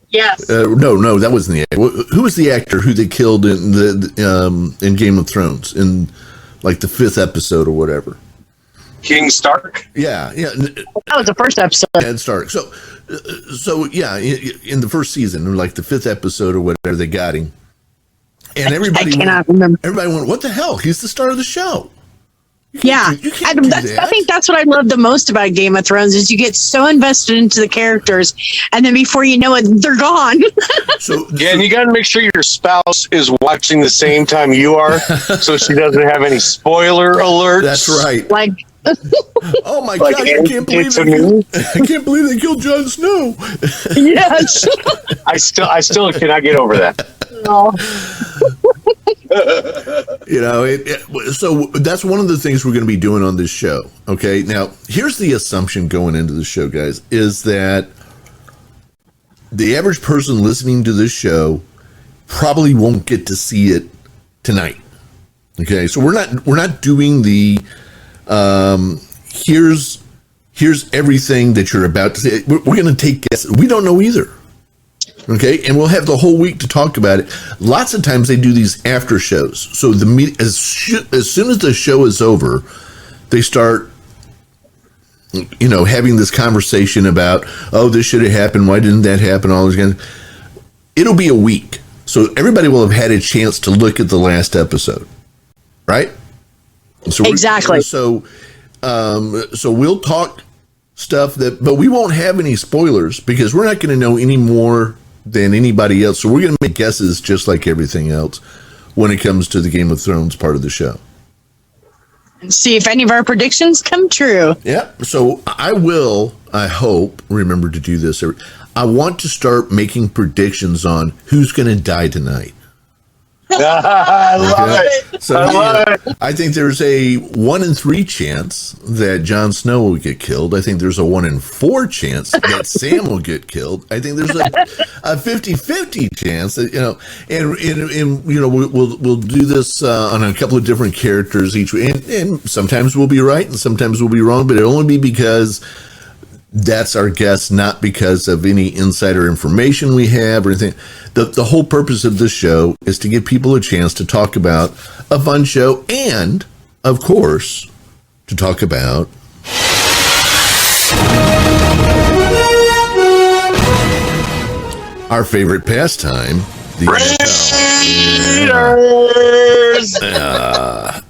Yes. No, that wasn't the actor. Who was the actor who they killed in in Game of Thrones in like the 5th episode or whatever? King Stark. Yeah. That was the first episode. Ed Stark. So yeah, in the first season, or like the 5th episode or whatever, they got him, and everybody remember. Everybody went, "What the hell? He's the star of the show." I think that's what I love the most about Game of Thrones is you get so invested into the characters, and then before you know it, they're gone. And you got to make sure your spouse is watching the same time you are, so she doesn't have any spoiler alerts. That's right. Like. Oh my God! I can't believe they killed Jon Snow. Yes. I still cannot get over that. No. You know, so that's one of the things we're going to be doing on this show. Okay, now here's the assumption going into the show, guys, is that the average person listening to this show probably won't get to see it tonight. Okay, so we're not doing the here's everything that you're about to say. We're going to take guesses. We don't know either. Okay, and we'll have the whole week to talk about it. Lots of times they do these after shows. So as soon as the show is over, they start, you know, having this conversation about, oh, this should have happened. Why didn't that happen? All this again. It'll be a week, so everybody will have had a chance to look at the last episode, right? So exactly. So we'll talk stuff but we won't have any spoilers because we're not going to know any more than anybody else. So we're going to make guesses just like everything else when it comes to the Game of Thrones part of the show. And see if any of our predictions come true. Yeah. So I hope, remember to do this. I want to start making predictions on who's going to die tonight. I love it. So I think there's a 1 in 3 chance that Jon Snow will get killed. I think there's a 1 in 4 chance that Sam will get killed. I think there's a 50-50 chance that, we'll do this on a couple of different characters each week, and sometimes we'll be right and sometimes we'll be wrong, but it'll only be because that's our guess, not because of any insider information we have or anything. The whole purpose of this show is to give people a chance to talk about a fun show and, of course, to talk about our favorite pastime, the NFL.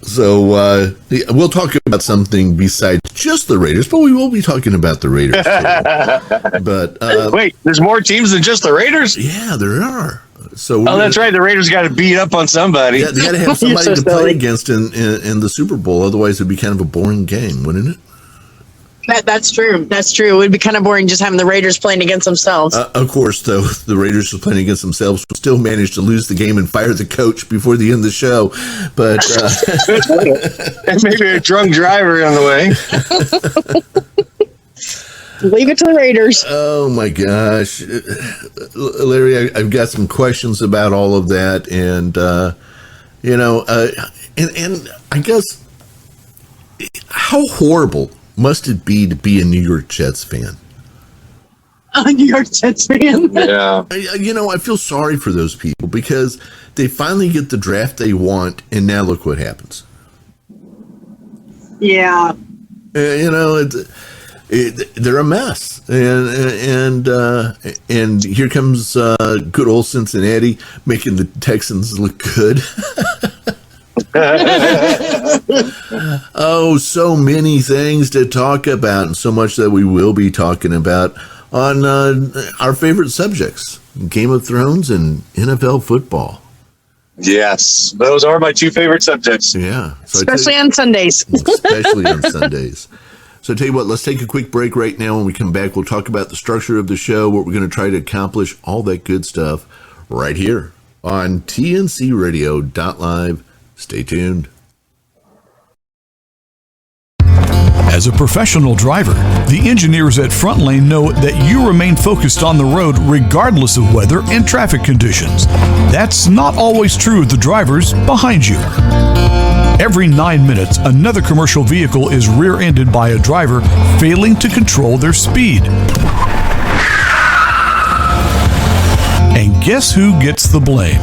So we'll talk about something besides just the Raiders, but we will be talking about the Raiders too. But wait, there's more teams than just the Raiders? Yeah, there are. So that's right. The Raiders got to beat up on somebody. Yeah, they got to have somebody to play against in the Super Bowl. Otherwise, it'd be kind of a boring game, wouldn't it? That's true. That's true. It would be kind of boring just having the Raiders playing against themselves. Of course, though, the Raiders were playing against themselves, still managed to lose the game and fire the coach before the end of the show. But and maybe a drunk driver on the way. Leave it to the Raiders. Oh my gosh, Larry, I've got some questions about all of that, and and I guess how horrible must it be to be a New York Jets fan? A New York Jets fan? Yeah. I feel sorry for those people because they finally get the draft they want, and now look what happens. Yeah. They're a mess, and here comes good old Cincinnati making the Texans look good. Oh, so many things to talk about, and so much that we will be talking about on our favorite subjects, Game of Thrones and NFL football. Yes, those are my 2 favorite subjects. Yeah. So especially on Sundays. Especially on Sundays. So I tell you what, let's take a quick break right now. When we come back, we'll talk about the structure of the show, what we're going to try to accomplish, all that good stuff right here on tncradio.live. Stay tuned. As a professional driver, the engineers at Front Lane know that you remain focused on the road regardless of weather and traffic conditions. That's not always true of the drivers behind you. Every 9 minutes, another commercial vehicle is rear-ended by a driver failing to control their speed. And guess who gets the blame?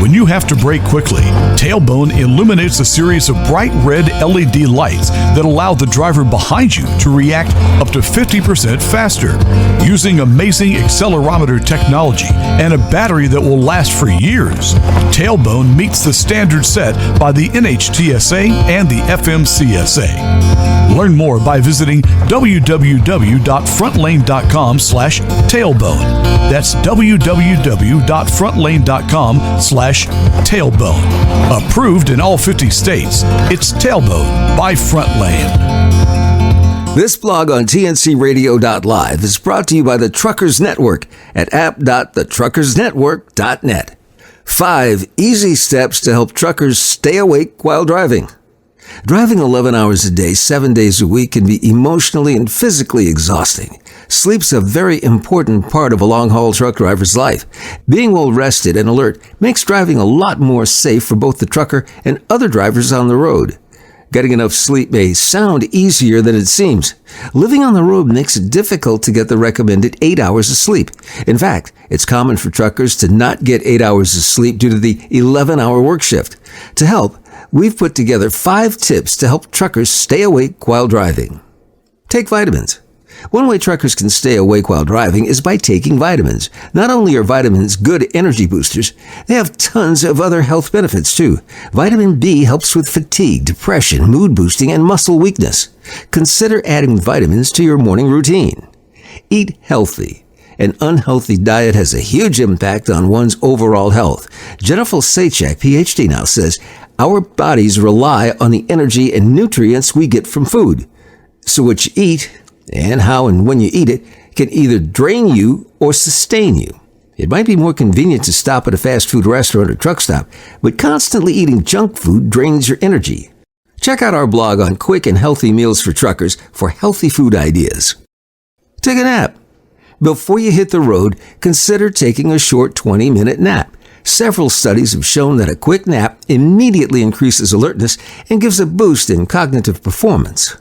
When you have to brake quickly, Tailbone illuminates a series of bright red LED lights that allow the driver behind you to react up to 50% faster. Using amazing accelerometer technology and a battery that will last for years, Tailbone meets the standard set by the NHTSA and the FMCSA. Learn more by visiting www.frontlane.com/tailbone. That's www.frontlane.com/tailbone. Approved in all 50 states. It's Tailbone by Front Lane. This blog on tncradio.live is brought to you by the Truckers Network at app.thetruckersnetwork.net. 5 easy steps to help truckers stay awake while driving. Driving 11 hours a day, 7 days a week can be emotionally and physically exhausting. Sleep's a very important part of a long-haul truck driver's life. Being well rested and alert makes driving a lot more safe for both the trucker and other drivers on the road. Getting enough sleep may sound easier than it seems. Living on the road makes it difficult to get the recommended 8 hours of sleep. In fact, it's common for truckers to not get 8 hours of sleep due to the 11-hour work shift. To help, we've put together 5 tips to help truckers stay awake while driving. Take vitamins. One way truckers can stay awake while driving is by taking vitamins. Not only are vitamins good energy boosters, they have tons of other health benefits too. Vitamin B helps with fatigue, depression, mood boosting, and muscle weakness. Consider adding vitamins to your morning routine. Eat healthy. An unhealthy diet has a huge impact on one's overall health. Jennifer Sachak, PhD now, says our bodies rely on the energy and nutrients we get from food. So what you eat, and how and when you eat it, can either drain you or sustain you. It might be more convenient to stop at a fast food restaurant or truck stop, but constantly eating junk food drains your energy. Check out our blog on quick and healthy meals for truckers for healthy food ideas. Take a nap. Before you hit the road, consider taking a short 20-minute nap. Several studies have shown that a quick nap immediately increases alertness and gives a boost in cognitive performance.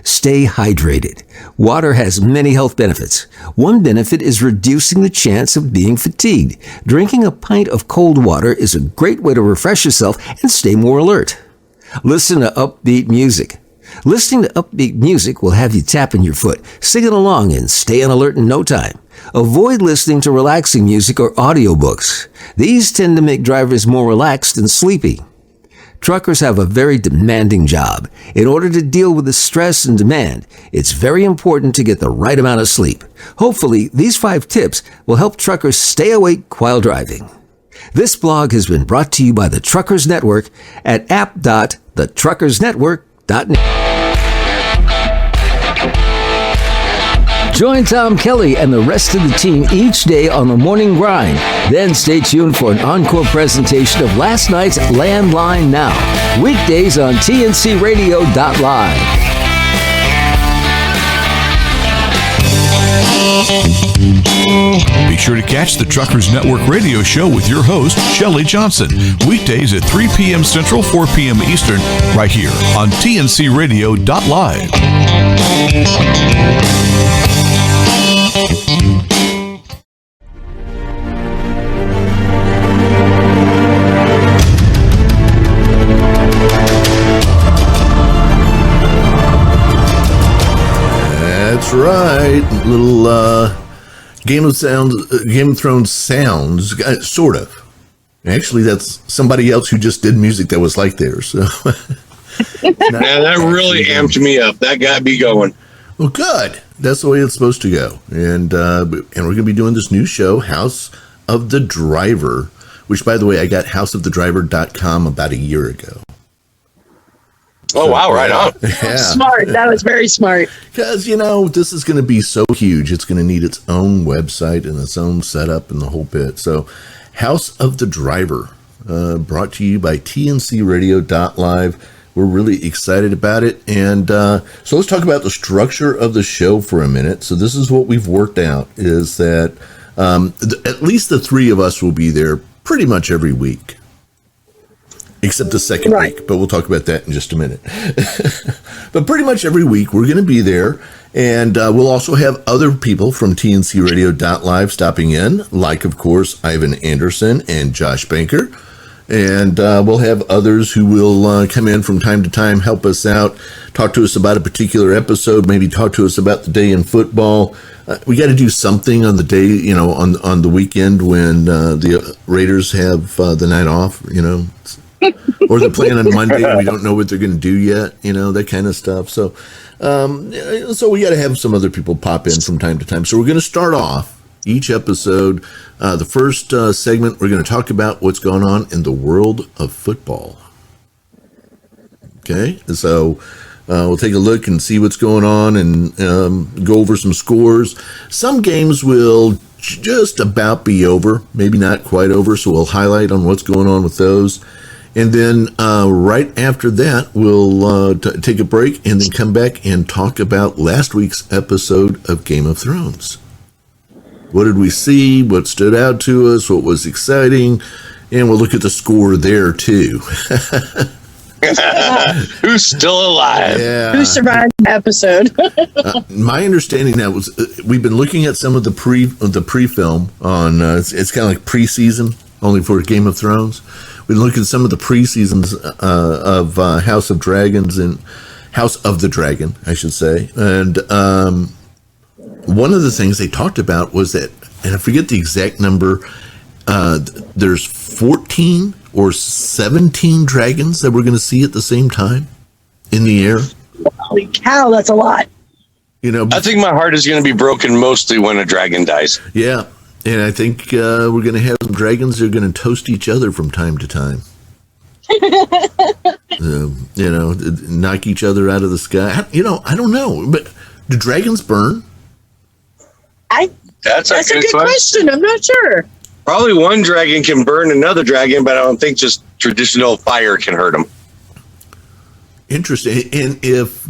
Stay hydrated. Water has many health benefits. One benefit is reducing the chance of being fatigued. Drinking a pint of cold water is a great way to refresh yourself and stay more alert. Listen to upbeat music. Listening to upbeat music will have you tapping your foot, singing along, and staying alert in no time. Avoid listening to relaxing music or audiobooks. These tend to make drivers more relaxed and sleepy. Truckers have a very demanding job. In order to deal with the stress and demand, it's very important to get the right amount of sleep. Hopefully, these 5 tips will help truckers stay awake while driving. This blog has been brought to you by the Truckers Network at app.thetruckersnetwork.net. Join Tom Kelly and the rest of the team each day on the morning grind. Then stay tuned for an encore presentation of last night's Landline Now. Weekdays on tncradio.live. Be sure to catch the Truckers Network radio show with your host, Shelley Johnson, weekdays at 3 p.m. Central, 4 p.m. Eastern, right here on tncradio.live. That's right. Little Game of Thrones sounds, sort of. Actually, that's somebody else who just did music that was like theirs. So. Now that really amped me up. That got me going. Well, good. That's the way it's supposed to go. And we're going to be doing this new show, House of the Driver, which, by the way, I got houseofthedriver.com about a year ago. Oh, wow, right on. Yeah. Smart. That was very smart. Because, this is going to be so huge. It's going to need its own website and its own setup and the whole bit. So, House of the Driver, brought to you by tncradio.live. We're really excited about it. And so let's talk about the structure of the show for a minute. So this is what we've worked out, is that at least the 3 of us will be there pretty much every week. Except the second week, but we'll talk about that in just a minute. But pretty much every week we're going to be there, and we'll also have other people from tncradio.live stopping in, like, of course, Ivan Anderson and Josh Banker. And we'll have others who will come in from time to time, help us out, talk to us about a particular episode, maybe talk to us about the day in football. We got to do something on the day, on the weekend when the Raiders have the night off, or they're playing on Monday and we don't know what they're going to do yet, that kind of stuff. So we got to have some other people pop in from time to time. So we're going to start off each episode. The first segment, we're going to talk about what's going on in the world of football. Okay, so we'll take a look and see what's going on and go over some scores. Some games will just about be over, maybe not quite over, so we'll highlight on what's going on with those. And then right after that, we'll take a break and then come back and talk about last week's episode of Game of Thrones. What did we see? What stood out to us? What was exciting? And we'll look at the score there, too. Who's still alive? Yeah. Who survived the episode? My understanding now was we've been looking at some of the pre-film on, it's kind of like pre-season, only for Game of Thrones. We look at some of the pre-seasons of House of Dragons and House of the Dragon, I should say. And one of the things they talked about was that, and I forget the exact number, there's 14 or 17 dragons that we're going to see at the same time in the air. Holy cow, that's a lot. You know, I think my heart is going to be broken mostly when a dragon dies. Yeah, and I think we're going to have some dragons that are going to toast each other from time to time. You know, knock each other out of the sky. You know, I don't know, but do dragons burn? That's a good question. I'm not sure. Probably one dragon can burn another dragon, but I don't think just traditional fire can hurt them. Interesting. And if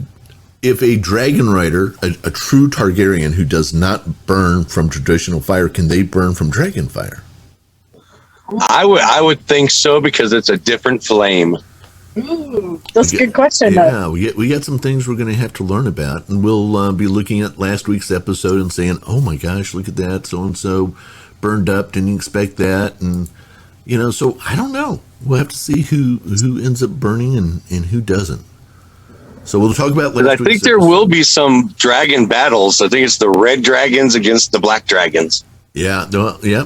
a dragon rider, a true Targaryen who does not burn from traditional fire, can they burn from dragon fire? I would think so, because it's a different flame. Ooh, that's a good question. Yeah, we got some things we're going to have to learn about, and we'll be looking at last week's episode and saying, "Oh my gosh, look at that! So and so burned up. Didn't expect that." And you know, so I don't know. We'll have to see who ends up burning and who doesn't. So we'll talk about last I think there will be some dragon battles. I think it's the red dragons against the black dragons. Yeah,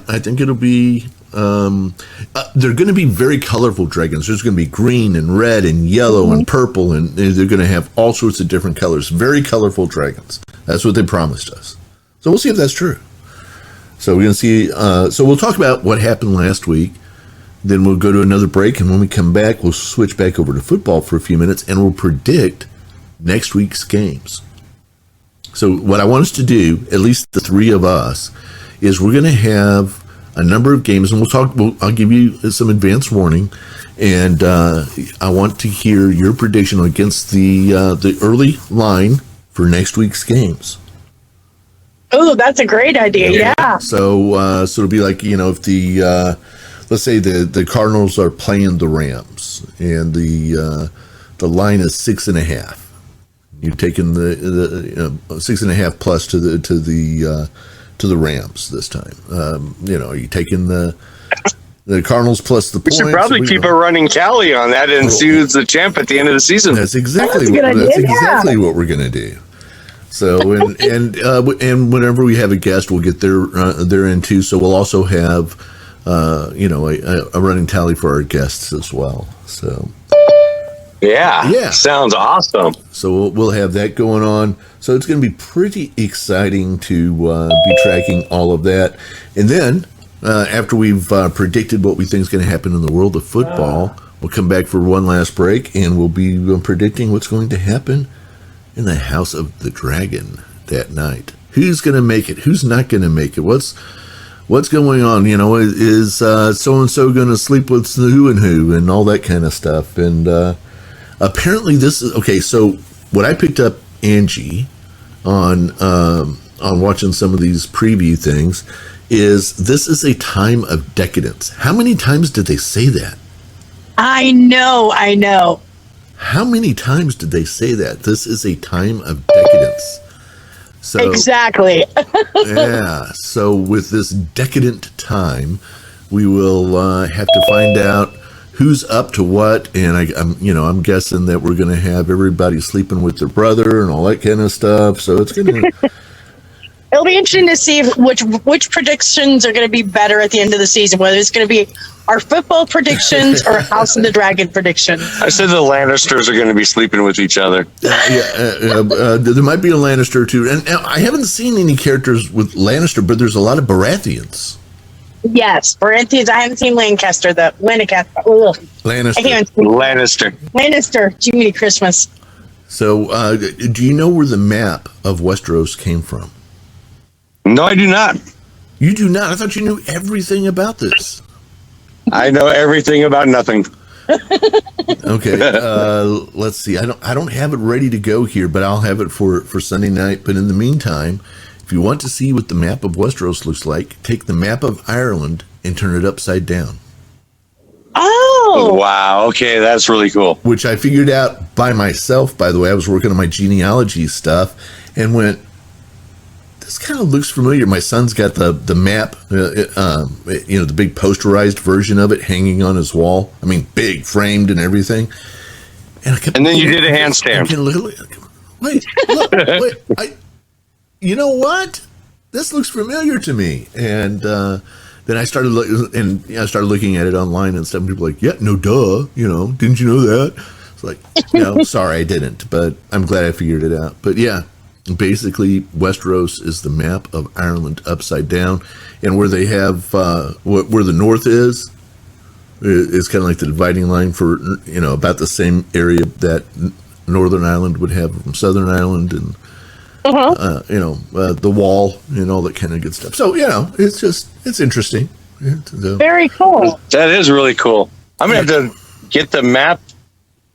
I think it'll be. They're going to be very colorful dragons. There's going to be green and red and yellow and purple, and they're going to have all sorts of different colors. Very colorful dragons. That's what they promised us. So we'll see if that's true. So we're going to see. So we'll talk about what happened last week. Then we'll go to another break, and when we come back, we'll switch back over to football for a few minutes, and we'll predict next week's games. So what I want us to do, at least the three of us, is we're going to have a number of games, and I'll give you some advance warning, and I want to hear your prediction against the early line for next week's games. Oh, that's a great idea. Yeah. So it'll be like, you know, if the let's say the Cardinals are playing the Rams, and the line is 6.5. You're taking the 6.5 plus to the Rams this time. You know, are you taking the Cardinals plus the points? We should probably keep a running tally on that and see who's the champ at the end of the season. That's exactly what we're going to do. So and whenever we have a guest, we'll get their in too. So we'll also have a running tally for our guests as well. So. Yeah, sounds awesome. So we'll have that going on. So it's going to be pretty exciting to be tracking all of that. And then after we've predicted what we think is going to happen in the world of football, we'll come back for one last break, and we'll be predicting what's going to happen in the House of the Dragon that night. Who's going to make it? Who's not going to make it? What's going on? You know, is so-and-so going to sleep with who and all that kind of stuff. And apparently this is okay. So what I picked up, Angie, on watching some of these preview things, is this is a time of decadence. How many times did they say that? I know. How many times did they say that? This is a time of decadence. So exactly. Yeah. So with this decadent time, we will have to find out who's up to what, and I'm guessing that we're going to have everybody sleeping with their brother and all that kind of stuff. So it's going to. It'll be interesting to see which predictions are going to be better at the end of the season. Whether it's going to be our football predictions or House of the Dragon predictions. I said the Lannisters are going to be sleeping with each other. There might be a Lannister too, and I haven't seen any characters with Lannister, but there's a lot of Baratheons. Yes, Baratheons. I haven't seen Lancaster though. Lannister. I can't even Lannister. Jiminy Christmas. So, do you know where the map of Westeros came from? No, I do not. You do not? I thought you knew everything about this. I know everything about nothing. Okay, let's see. I don't have it ready to go here, but I'll have it for Sunday night. But in the meantime, if you want to see what the map of Westeros looks like, take the map of Ireland and turn it upside down. Oh! Wow, okay, that's really cool. Which I figured out by myself, by the way. I was working on my genealogy stuff and went, this kind of looks familiar. My son's got the map, the big posterized version of it hanging on his wall. I mean, big, framed and everything. And then you did a handstand. Wait, look, you know what? This looks familiar to me. And then I started looking at it online and stuff. And people were like, yeah, no, duh. Didn't you know that? It's like, no, sorry, I didn't. But I'm glad I figured it out. But yeah, basically, Westeros is the map of Ireland upside down. And where they have, where the north is kind of like the dividing line for, about the same area that Northern Ireland would have from Southern Ireland, and the wall and all that kind of good stuff. So it's interesting. Very cool. That is really cool. I'm gonna have to get the map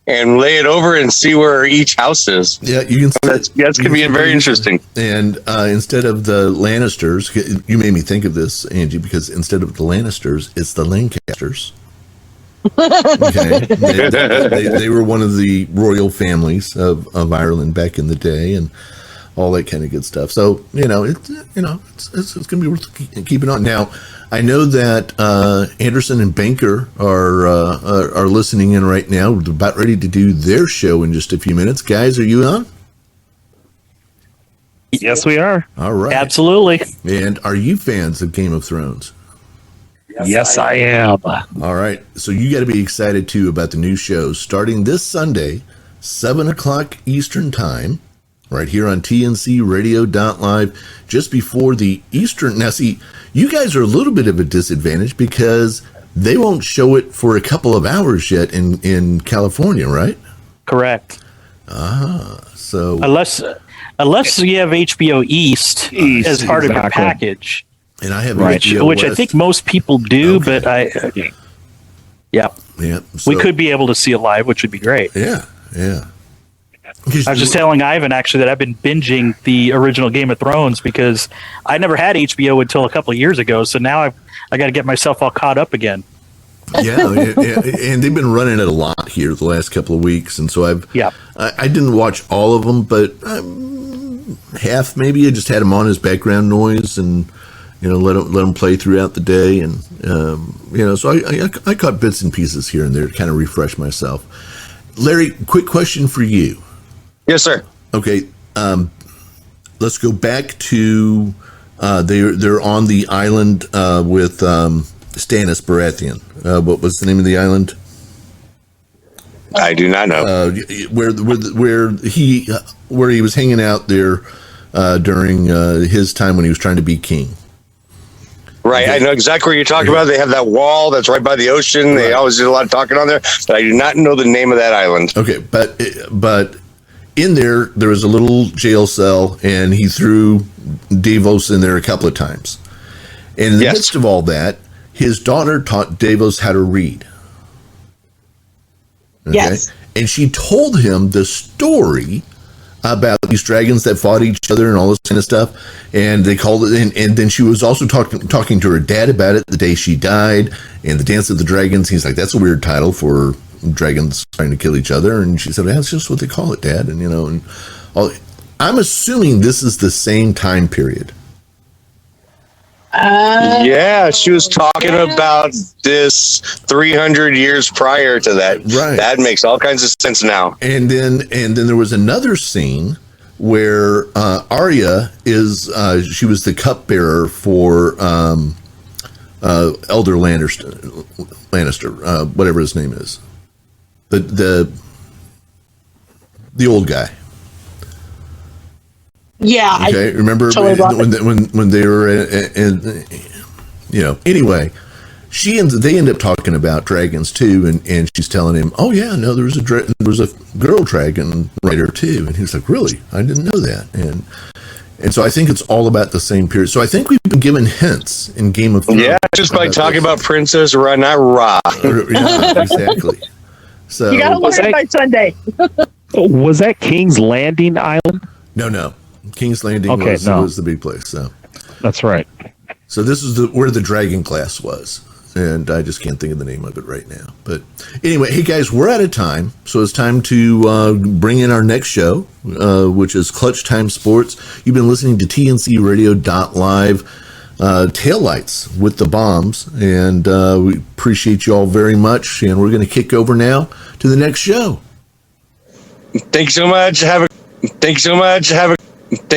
and lay it over and see where each house is. Yeah, you can. That's gonna be very interesting. And instead of the Lannisters, you made me think of this, Angie, because instead of the Lannisters, it's the Lancasters. Okay, they were one of the royal families of Ireland back in the day, and all that kind of good stuff. So it's going to be worth keeping on. Now, I know that Anderson and Banker are listening in right now. They're about ready to do their show in just a few minutes. Guys, are you on? Yes, we are. All right, absolutely. And are you fans of Game of Thrones? Yes, I am. All right. So you got to be excited, too, about the new shows starting this Sunday, 7 o'clock Eastern Time, right here on TNCRadio.live, just before the Eastern. Now, see, you guys are a little bit of a disadvantage because they won't show it for a couple of hours yet in California, right? Correct. So unless you have HBO East as part of your package. And I have which I think most people do, but yeah. So, we could be able to see it live, which would be great. Yeah. I was just telling Ivan actually that I've been binging the original Game of Thrones because I never had HBO until a couple of years ago. So now I got to get myself all caught up again. Yeah, and they've been running it a lot here the last couple of weeks, and so I didn't watch all of them, but half maybe. I just had them on as background noise and. Let them play throughout the day, and so I caught bits and pieces here and there to kind of refresh myself. Larry, quick question for you. Yes, sir. Okay, let's go back to they're on the island with Stannis Baratheon. What was the name of the island? I do not know. Where he was hanging out there during his time when he was trying to be king. Right, I know exactly what you're talking about. They have that wall that's right by the ocean. They always do a lot of talking on there, but I do not know the name of that island. Okay, but in there was a little jail cell, and he threw Davos in there a couple of times. And in the midst of all that, his daughter taught Davos how to read. Okay? Yes, and she told him the story about these dragons that fought each other and all this kind of stuff, and they called it. And then she was also talking to her dad about it the day she died, and the Dance of the Dragons. He's like, "That's a weird title for dragons trying to kill each other." And she said, "That's just what they call it, Dad." And and all. I'm assuming this is the same time period. Yeah, she was talking about this 300 years prior to that. Right. That makes all kinds of sense now. And then there was another scene where Arya she was the cupbearer for Elder Lannister, whatever his name is, the old guy. Yeah. Okay. Remember when they were anyway, they end up talking about dragons too, and she's telling him, "Oh yeah, no, there was a girl dragon writer too," and he's like, "Really? I didn't know that." And so I think it's all about the same period. So I think we've been given hints in Game of Thrones. Yeah, just by talking about Princess Rhaenyra. Yeah, exactly. So you gotta look at it by Sunday. Was that King's Landing Island? No. King's Landing was the big place. So that's right. So this is where the dragon class was, and I just can't think of the name of it right now. But anyway, hey guys, we're out of time, so it's time to bring in our next show, which is Clutch Time Sports. You've been listening to TNCRadio.live, Taillights with the Baums, and we appreciate you all very much. And we're going to kick over now to the next show. Thanks so much. Have a